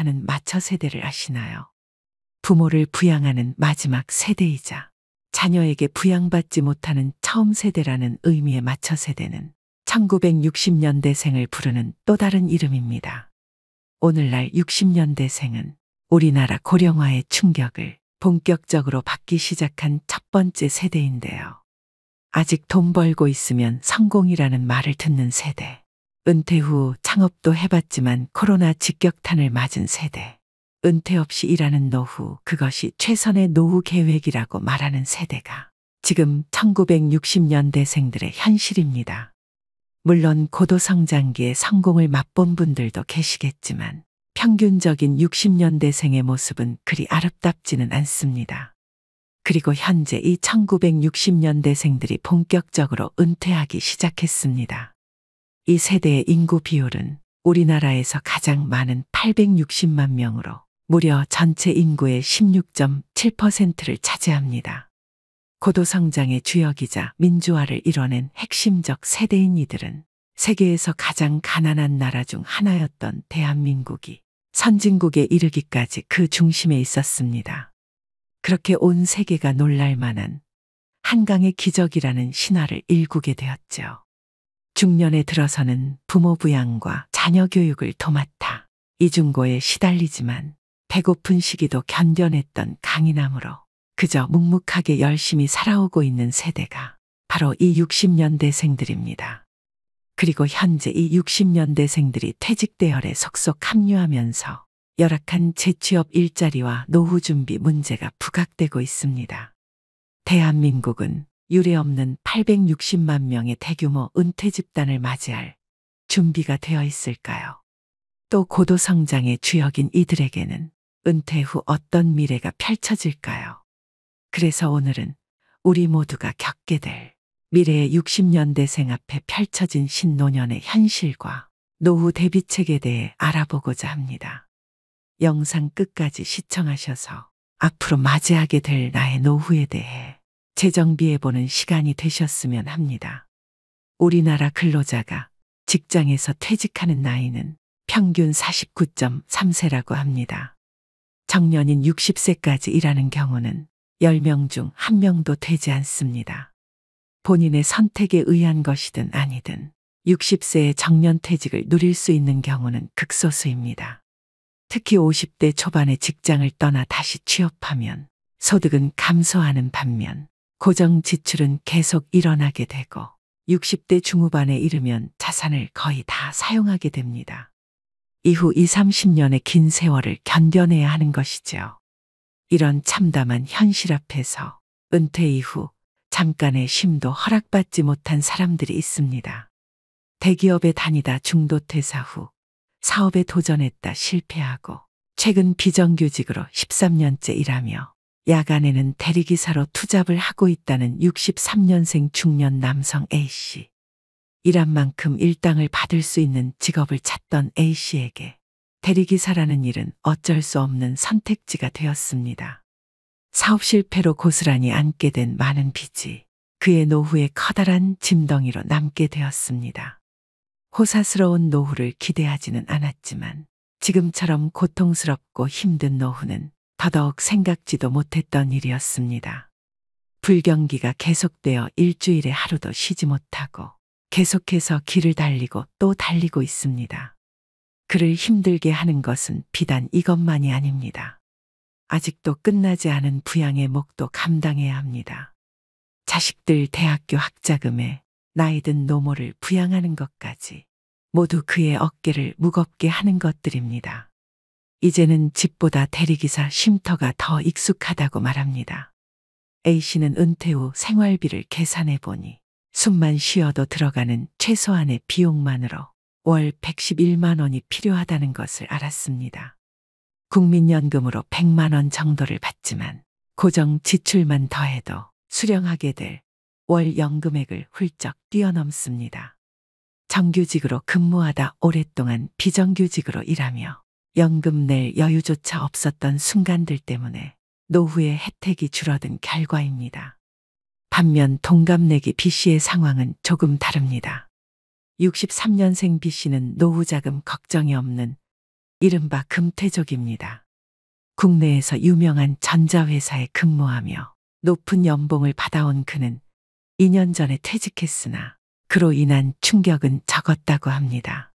뜻하는 마처 세대를 아시나요? 부모를 부양하는 마지막 세대이자 자녀에게 부양받지 못하는 처음 세대라는 의미의 마처 세대는 1960년대생을 부르는 또 다른 이름입니다. 오늘날 60년대생은 우리나라 고령화의 충격을 본격적으로 받기 시작한 첫 번째 세대인데요. 아직 돈 벌고 있으면 성공이라는 말을 듣는 세대. 은퇴 후 창업도 해봤지만 코로나 직격탄을 맞은 세대. 은퇴 없이 일하는 노후, 그것이 최선의 노후 계획이라고 말하는 세대가 지금 1960년대생들의 현실입니다. 물론 고도성장기에 성공을 맛본 분들도 계시겠지만 평균적인 60년대생의 모습은 그리 아름답지는 않습니다. 그리고 현재 이 1960년대생들이 본격적으로 은퇴하기 시작했습니다. 이 세대의 인구 비율은 우리나라에서 가장 많은 860만 명으로 무려 전체 인구의 16.7%를 차지합니다. 고도성장의 주역이자 민주화를 이뤄낸 핵심적 세대인 이들은 세계에서 가장 가난한 나라 중 하나였던 대한민국이 선진국에 이르기까지 그 중심에 있었습니다. 그렇게 온 세계가 놀랄 만한 한강의 기적이라는 신화를 일구게 되었죠. 중년에 들어서는 부모 부양과 자녀 교육을 도맡아 이중고에 시달리지만 배고픈 시기도 견뎌냈던 강인함으로 그저 묵묵하게 열심히 살아오고 있는 세대가 바로 이 60년대생들입니다. 그리고 현재 이 60년대생들이 퇴직대열에 속속 합류하면서 열악한 재취업 일자리와 노후 준비 문제가 부각되고 있습니다. 대한민국은 유례없는 860만 명의 대규모 은퇴 집단을 맞이할 준비가 되어 있을까요? 또 고도성장의 주역인 이들에게는 은퇴 후 어떤 미래가 펼쳐질까요? 그래서 오늘은 우리 모두가 겪게 될 미래의 60년대생 앞에 펼쳐진 신노년의 현실과 노후 대비책에 대해 알아보고자 합니다. 영상 끝까지 시청하셔서 앞으로 맞이하게 될 나의 노후에 대해 재정비해보는 시간이 되셨으면 합니다. 우리나라 근로자가 직장에서 퇴직하는 나이는 평균 49.3세라고 합니다. 정년인 60세까지 일하는 경우는 10명 중 1명도 되지 않습니다. 본인의 선택에 의한 것이든 아니든 60세의 정년퇴직을 누릴 수 있는 경우는 극소수입니다. 특히 50대 초반에 직장을 떠나 다시 취업하면 소득은 감소하는 반면 고정 지출은 계속 일어나게 되고 60대 중후반에 이르면 자산을 거의 다 사용하게 됩니다. 이후 20, 30년의 긴 세월을 견뎌내야 하는 것이죠. 이런 참담한 현실 앞에서 은퇴 이후 잠깐의 쉼도 허락받지 못한 사람들이 있습니다. 대기업에 다니다 중도 퇴사 후 사업에 도전했다 실패하고 최근 비정규직으로 13년째 일하며 야간에는 대리기사로 투잡을 하고 있다는 63년생 중년 남성 A씨. 일한 만큼 일당을 받을 수 있는 직업을 찾던 A씨에게 대리기사라는 일은 어쩔 수 없는 선택지가 되었습니다. 사업 실패로 고스란히 안게 된 많은 빚이 그의 노후에 커다란 짐덩이로 남게 되었습니다. 호사스러운 노후를 기대하지는 않았지만 지금처럼 고통스럽고 힘든 노후는 더더욱 생각지도 못했던 일이었습니다. 불경기가 계속되어 일주일에 하루도 쉬지 못하고 계속해서 길을 달리고 또 달리고 있습니다. 그를 힘들게 하는 것은 비단 이것만이 아닙니다. 아직도 끝나지 않은 부양의 몫도 감당해야 합니다. 자식들 대학교 학자금에 나이든 노모를 부양하는 것까지 모두 그의 어깨를 무겁게 하는 것들입니다. 이제는 집보다 대리기사 쉼터가 더 익숙하다고 말합니다. A씨는 은퇴 후 생활비를 계산해 보니 숨만 쉬어도 들어가는 최소한의 비용만으로 월 111만 원이 필요하다는 것을 알았습니다. 국민연금으로 100만 원 정도를 받지만 고정 지출만 더해도 수령하게 될 월 연금액을 훌쩍 뛰어넘습니다. 정규직으로 근무하다 오랫동안 비정규직으로 일하며 연금 낼 여유조차 없었던 순간들 때문에 노후의 혜택이 줄어든 결과입니다. 반면 동갑내기 B씨의 상황은 조금 다릅니다. 63년생 B씨는 노후자금 걱정이 없는 이른바 금태족입니다. 국내에서 유명한 전자회사에 근무하며 높은 연봉을 받아온 그는 2년 전에 퇴직했으나 그로 인한 충격은 적었다고 합니다.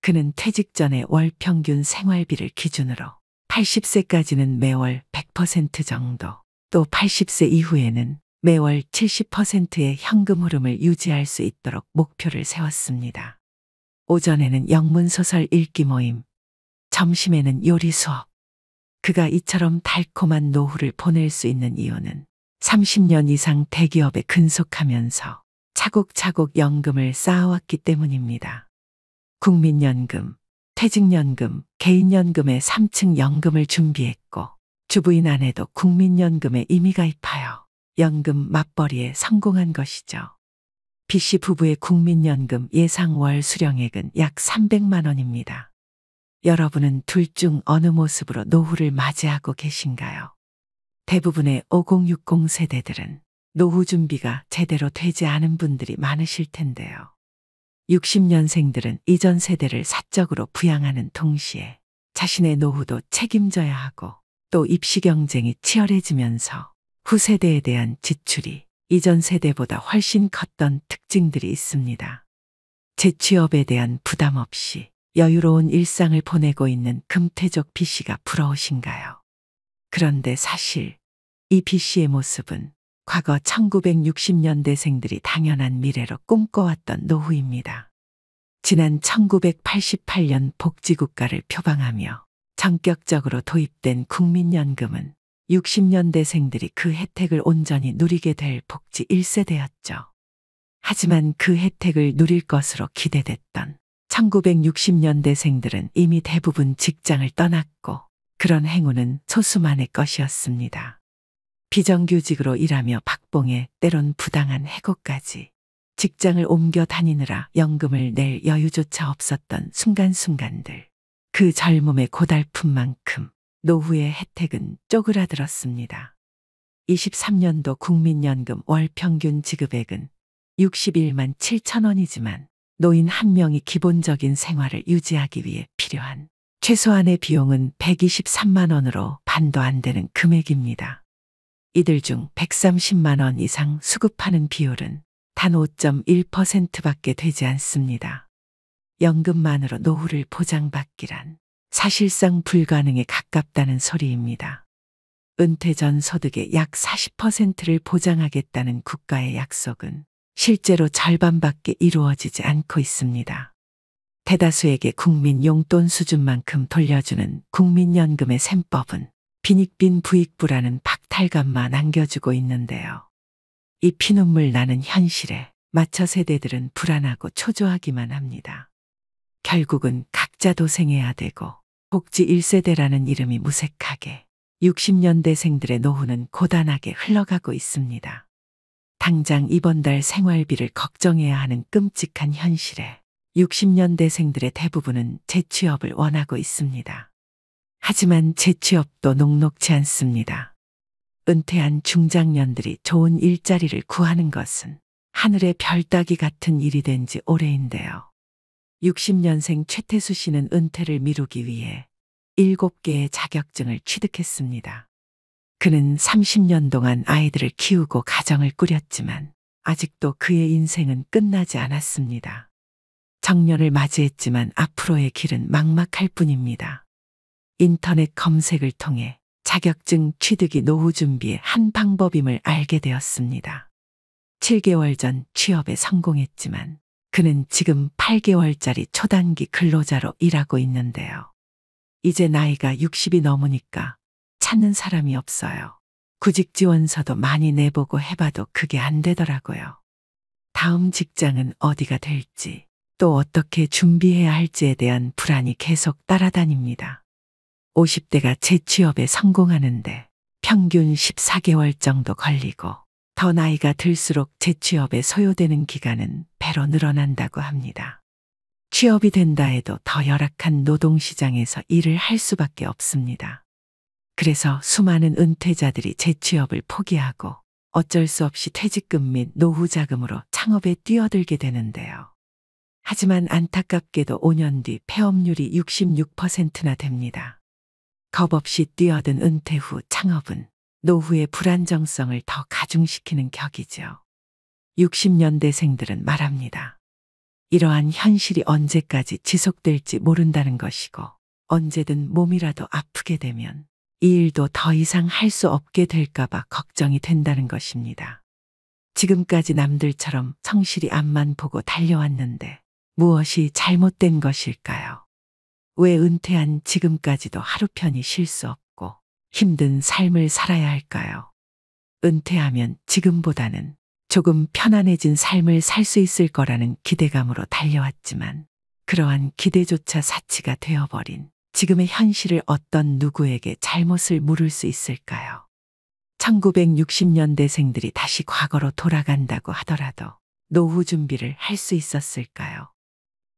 그는 퇴직 전에 월 평균 생활비를 기준으로 80세까지는 매월 100% 정도, 또 80세 이후에는 매월 70%의 현금 흐름을 유지할 수 있도록 목표를 세웠습니다. 오전에는 영문소설 읽기 모임, 점심에는 요리 수업. 그가 이처럼 달콤한 노후를 보낼 수 있는 이유는 30년 이상 대기업에 근속하면서 차곡차곡 연금을 쌓아왔기 때문입니다. 국민연금, 퇴직연금, 개인연금의 3층 연금을 준비했고 주부인 아내도 국민연금에 이미 가입하여 연금 맞벌이에 성공한 것이죠. B씨 부부의 국민연금 예상 월 수령액은 약 300만 원입니다. 여러분은 둘 중 어느 모습으로 노후를 맞이하고 계신가요? 대부분의 5060 세대들은 노후 준비가 제대로 되지 않은 분들이 많으실 텐데요. 60년생들은 이전 세대를 사적으로 부양하는 동시에 자신의 노후도 책임져야 하고 또 입시 경쟁이 치열해지면서 후세대에 대한 지출이 이전 세대보다 훨씬 컸던 특징들이 있습니다. 재취업에 대한 부담 없이 여유로운 일상을 보내고 있는 금태족 B씨가 부러우신가요? 그런데 사실 이 B씨의 모습은 과거 1960년대생들이 당연한 미래로 꿈꿔왔던 노후입니다. 지난 1988년 복지국가를 표방하며 전격적으로 도입된 국민연금은 60년대생들이 그 혜택을 온전히 누리게 될 복지 1세대였죠. 하지만 그 혜택을 누릴 것으로 기대됐던 1960년대생들은 이미 대부분 직장을 떠났고 그런 행운은 소수만의 것이었습니다. 비정규직으로 일하며 박봉에 때론 부당한 해고까지 직장을 옮겨 다니느라 연금을 낼 여유조차 없었던 순간순간들. 그 젊음의 고달픔만큼 노후의 혜택은 쪼그라들었습니다. 23년도 국민연금 월 평균 지급액은 61만 7천 원이지만 노인 한 명이 기본적인 생활을 유지하기 위해 필요한 최소한의 비용은 123만 원으로 반도 안 되는 금액입니다. 이들 중 130만 원 이상 수급하는 비율은 단 5.1%밖에 되지 않습니다. 연금만으로 노후를 보장받기란 사실상 불가능에 가깝다는 소리입니다. 은퇴 전 소득의 약 40%를 보장하겠다는 국가의 약속은 실제로 절반밖에 이루어지지 않고 있습니다. 대다수에게 국민 용돈 수준만큼 돌려주는 국민연금의 셈법은 빈익빈 부익부라는 박탈감만 안겨주고 있는데요. 이 피눈물 나는 현실에 맞춰 세대들은 불안하고 초조하기만 합니다. 결국은 각자 도생해야 되고 복지 1세대라는 이름이 무색하게 60년대생들의 노후는 고단하게 흘러가고 있습니다. 당장 이번 달 생활비를 걱정해야 하는 끔찍한 현실에 60년대생들의 대부분은 재취업을 원하고 있습니다. 하지만 재취업도 녹록지 않습니다. 은퇴한 중장년들이 좋은 일자리를 구하는 것은 하늘의 별 따기 같은 일이 된 지 오래인데요. 60년생 최태수 씨는 은퇴를 미루기 위해 7개의 자격증을 취득했습니다. 그는 30년 동안 아이들을 키우고 가정을 꾸렸지만 아직도 그의 인생은 끝나지 않았습니다. 정년을 맞이했지만 앞으로의 길은 막막할 뿐입니다. 인터넷 검색을 통해 자격증 취득이 노후 준비의 한 방법임을 알게 되었습니다. 7개월 전 취업에 성공했지만 그는 지금 8개월짜리 초단기 근로자로 일하고 있는데요. 이제 나이가 60이 넘으니까 찾는 사람이 없어요. 구직 지원서도 많이 내보고 해봐도 그게 안 되더라고요. 다음 직장은 어디가 될지 또 어떻게 준비해야 할지에 대한 불안이 계속 따라다닙니다. 50대가 재취업에 성공하는데 평균 14개월 정도 걸리고 더 나이가 들수록 재취업에 소요되는 기간은 배로 늘어난다고 합니다. 취업이 된다 해도 더 열악한 노동시장에서 일을 할 수밖에 없습니다. 그래서 수많은 은퇴자들이 재취업을 포기하고 어쩔 수 없이 퇴직금 및 노후 자금으로 창업에 뛰어들게 되는데요. 하지만 안타깝게도 5년 뒤 폐업률이 66%나 됩니다. 겁없이 뛰어든 은퇴 후 창업은 노후의 불안정성을 더 가중시키는 격이죠. 60년대생들은 말합니다. 이러한 현실이 언제까지 지속될지 모른다는 것이고 언제든 몸이라도 아프게 되면 이 일도 더 이상 할 수 없게 될까봐 걱정이 된다는 것입니다. 지금까지 남들처럼 성실히 앞만 보고 달려왔는데 무엇이 잘못된 것일까요? 왜 은퇴한 지금까지도 하루 편히 쉴 수 없고 힘든 삶을 살아야 할까요? 은퇴하면 지금보다는 조금 편안해진 삶을 살 수 있을 거라는 기대감으로 달려왔지만 그러한 기대조차 사치가 되어버린 지금의 현실을 어떤 누구에게 잘못을 물을 수 있을까요? 1960년대생들이 다시 과거로 돌아간다고 하더라도 노후 준비를 할 수 있었을까요?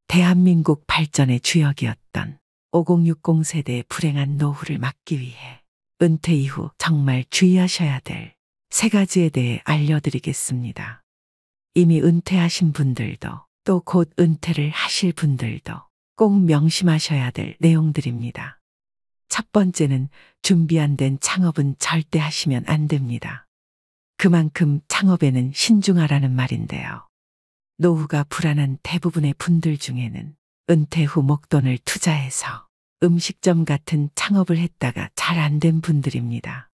대한민국 발전의 주역이었던 5060 세대의 불행한 노후를 막기 위해 은퇴 이후 정말 주의하셔야 될 3가지에 대해 알려드리겠습니다. 이미 은퇴하신 분들도 또 곧 은퇴를 하실 분들도 꼭 명심하셔야 될 내용들입니다. 첫 번째는 준비 안 된 창업은 절대 하시면 안 됩니다. 그만큼 창업에는 신중하라는 말인데요. 노후가 불안한 대부분의 분들 중에는 은퇴 후 목돈을 투자해서 음식점 같은 창업을 했다가 잘 안 된 분들입니다.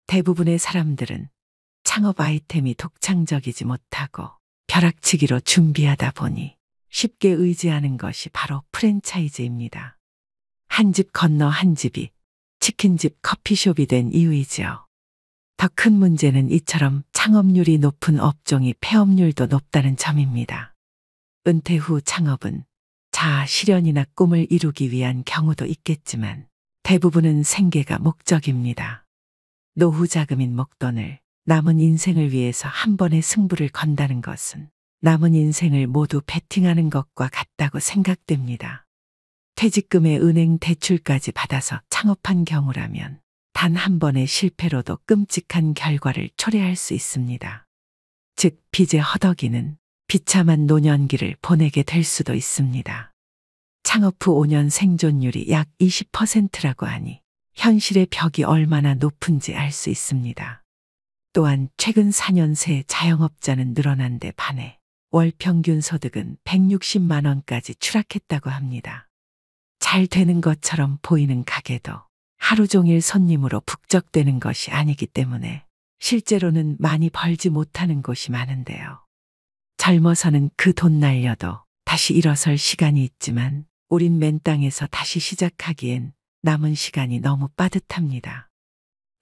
대부분의 사람들은 창업 아이템이 독창적이지 못하고 벼락치기로 준비하다 보니 쉽게 의지하는 것이 바로 프랜차이즈입니다. 한 집 건너 한 집이 치킨집 커피숍이 된 이유이지요. 더 큰 문제는 이처럼 창업률이 높은 업종이 폐업률도 높다는 점입니다. 은퇴 후 창업은 자아 실현이나 꿈을 이루기 위한 경우도 있겠지만 대부분은 생계가 목적입니다. 노후 자금인 목돈을 남은 인생을 위해서 한 번에 승부를 건다는 것은 남은 인생을 모두 베팅하는 것과 같다고 생각됩니다. 퇴직금에 은행 대출까지 받아서 창업한 경우라면 단 한 번의 실패로도 끔찍한 결과를 초래할 수 있습니다. 즉 빚의 허덕이는 비참한 노년기를 보내게 될 수도 있습니다. 창업 후 5년 생존율이 약 20%라고 하니 현실의 벽이 얼마나 높은지 알 수 있습니다. 또한 최근 4년 새 자영업자는 늘어난 데 반해 월 평균 소득은 160만 원까지 추락했다고 합니다. 잘 되는 것처럼 보이는 가게도 하루 종일 손님으로 북적대는 것이 아니기 때문에 실제로는 많이 벌지 못하는 곳이 많은데요. 젊어서는 그 돈 날려도 다시 일어설 시간이 있지만 우린 맨 땅에서 다시 시작하기엔 남은 시간이 너무 빠듯합니다.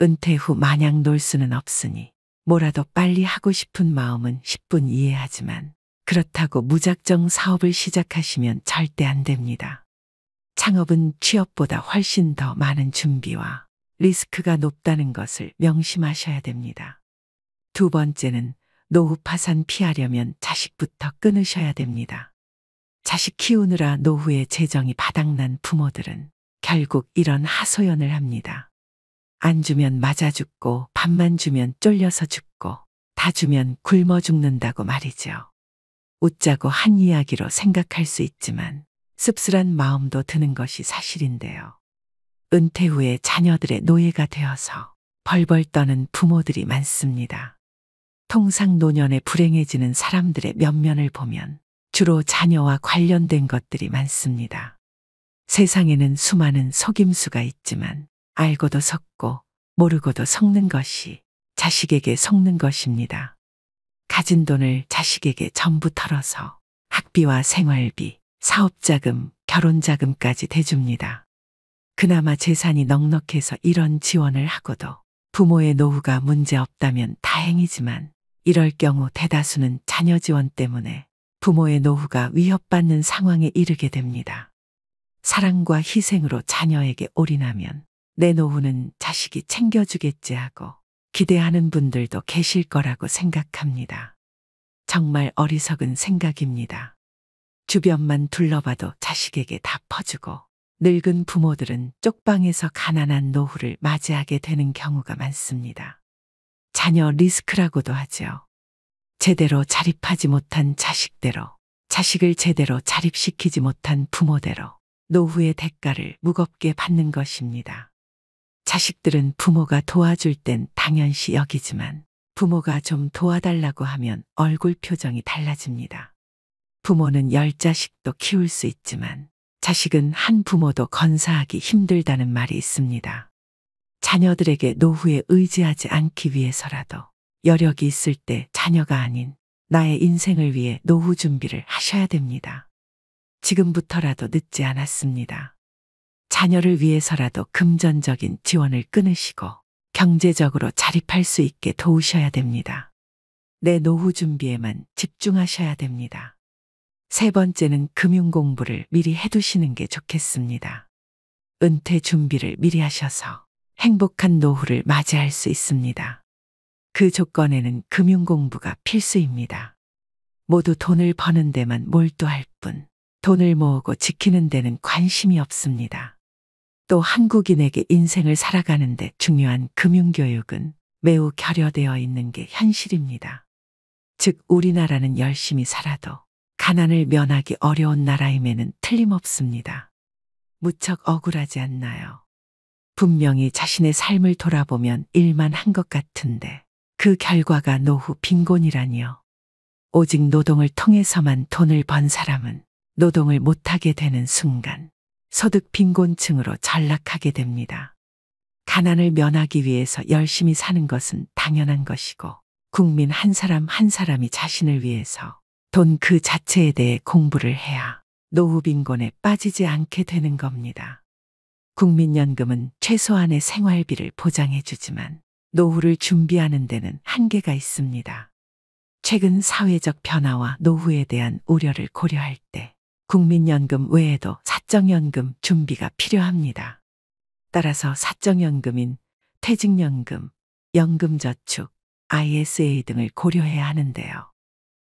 은퇴 후 마냥 놀 수는 없으니 뭐라도 빨리 하고 싶은 마음은 10분 이해하지만 그렇다고 무작정 사업을 시작하시면 절대 안 됩니다. 창업은 취업보다 훨씬 더 많은 준비와 리스크가 높다는 것을 명심하셔야 됩니다. 두 번째는 노후 파산 피하려면 자식부터 끊으셔야 됩니다. 자식 키우느라 노후에 재정이 바닥난 부모들은 결국 이런 하소연을 합니다. 안 주면 맞아 죽고 밥만 주면 쫄려서 죽고 다 주면 굶어 죽는다고 말이죠. 웃자고 한 이야기로 생각할 수 있지만 씁쓸한 마음도 드는 것이 사실인데요. 은퇴 후에 자녀들의 노예가 되어서 벌벌 떠는 부모들이 많습니다. 통상 노년에 불행해지는 사람들의 면면을 보면 주로 자녀와 관련된 것들이 많습니다. 세상에는 수많은 속임수가 있지만 알고도 속고 모르고도 속는 것이 자식에게 속는 것입니다. 가진 돈을 자식에게 전부 털어서 학비와 생활비, 사업자금, 결혼자금까지 대줍니다. 그나마 재산이 넉넉해서 이런 지원을 하고도 부모의 노후가 문제없다면 다행이지만 이럴 경우 대다수는 자녀 지원 때문에 부모의 노후가 위협받는 상황에 이르게 됩니다. 사랑과 희생으로 자녀에게 올인하면 내 노후는 자식이 챙겨주겠지 하고 기대하는 분들도 계실 거라고 생각합니다. 정말 어리석은 생각입니다. 주변만 둘러봐도 자식에게 다 퍼주고 늙은 부모들은 쪽방에서 가난한 노후를 맞이하게 되는 경우가 많습니다. 자녀 리스크라고도 하죠. 제대로 자립하지 못한 자식대로 자식을 제대로 자립시키지 못한 부모대로 노후의 대가를 무겁게 받는 것입니다. 자식들은 부모가 도와줄 땐 당연시 여기지만 부모가 좀 도와달라고 하면 얼굴 표정이 달라집니다. 부모는 10자식도 키울 수 있지만 자식은 한 부모도 건사하기 힘들다는 말이 있습니다. 자녀들에게 노후에 의지하지 않기 위해서라도 여력이 있을 때 자녀가 아닌 나의 인생을 위해 노후 준비를 하셔야 됩니다. 지금부터라도 늦지 않았습니다. 자녀를 위해서라도 금전적인 지원을 끊으시고 경제적으로 자립할 수 있게 도우셔야 됩니다. 내 노후 준비에만 집중하셔야 됩니다. 세 번째는 금융 공부를 미리 해두시는 게 좋겠습니다. 은퇴 준비를 미리 하셔서 행복한 노후를 맞이할 수 있습니다. 그 조건에는 금융 공부가 필수입니다. 모두 돈을 버는 데만 몰두할 뿐 돈을 모으고 지키는 데는 관심이 없습니다. 또 한국인에게 인생을 살아가는데 중요한 금융교육은 매우 결여되어 있는 게 현실입니다. 즉 우리나라는 열심히 살아도 가난을 면하기 어려운 나라임에는 틀림없습니다. 무척 억울하지 않나요? 분명히 자신의 삶을 돌아보면 일만 한 것 같은데 그 결과가 노후 빈곤이라니요. 오직 노동을 통해서만 돈을 번 사람은 노동을 못하게 되는 순간 소득 빈곤층으로 전락하게 됩니다. 가난을 면하기 위해서 열심히 사는 것은 당연한 것이고 국민 한 사람 한 사람이 자신을 위해서 돈 그 자체에 대해 공부를 해야 노후 빈곤에 빠지지 않게 되는 겁니다. 국민연금은 최소한의 생활비를 보장해주지만 노후를 준비하는 데는 한계가 있습니다. 최근 사회적 변화와 노후에 대한 우려를 고려할 때 국민연금 외에도 사적연금 준비가 필요합니다. 따라서 사적연금인 퇴직연금, 연금저축, ISA 등을 고려해야 하는데요.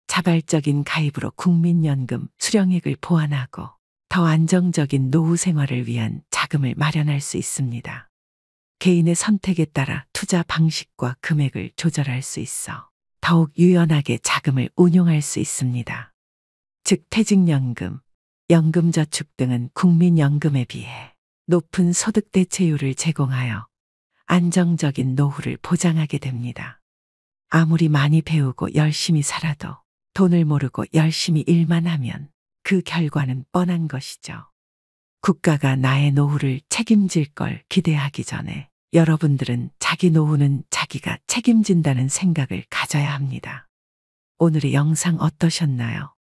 자발적인 가입으로 국민연금 수령액을 보완하고 더 안정적인 노후 생활을 위한 자금을 마련할 수 있습니다. 개인의 선택에 따라 투자 방식과 금액을 조절할 수 있어 더욱 유연하게 자금을 운용할 수 있습니다. 즉 퇴직연금, 연금저축 등은 국민연금에 비해 높은 소득 대체율을 제공하여 안정적인 노후를 보장하게 됩니다. 아무리 많이 배우고 열심히 살아도 돈을 모르고 열심히 일만 하면 그 결과는 뻔한 것이죠. 국가가 나의 노후를 책임질 걸 기대하기 전에 여러분들은 자기 노후는 자기가 책임진다는 생각을 가져야 합니다. 오늘의 영상 어떠셨나요?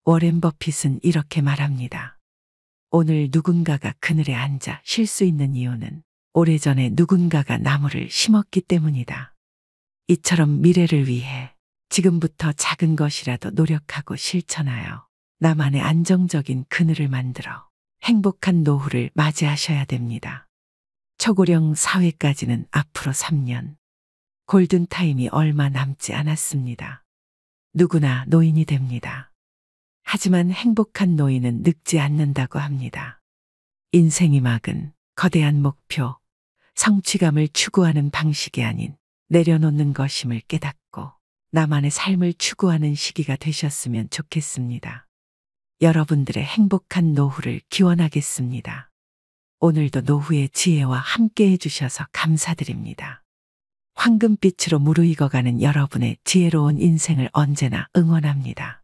워렌 버핏은 이렇게 말합니다. 오늘 누군가가 그늘에 앉아 쉴 수 있는 이유는 오래전에 누군가가 나무를 심었기 때문이다. 이처럼 미래를 위해 지금부터 작은 것이라도 노력하고 실천하여 나만의 안정적인 그늘을 만들어 행복한 노후를 맞이하셔야 됩니다. 초고령 사회까지는 앞으로 3년. 골든타임이 얼마 남지 않았습니다. 누구나 노인이 됩니다. 하지만 행복한 노인은 늙지 않는다고 합니다. 인생이 막은 거대한 목표, 성취감을 추구하는 방식이 아닌 내려놓는 것임을 깨닫고 나만의 삶을 추구하는 시기가 되셨으면 좋겠습니다. 여러분들의 행복한 노후를 기원하겠습니다. 오늘도 노후의 지혜와 함께 해주셔서 감사드립니다. 황금빛으로 무르익어가는 여러분의 지혜로운 인생을 언제나 응원합니다.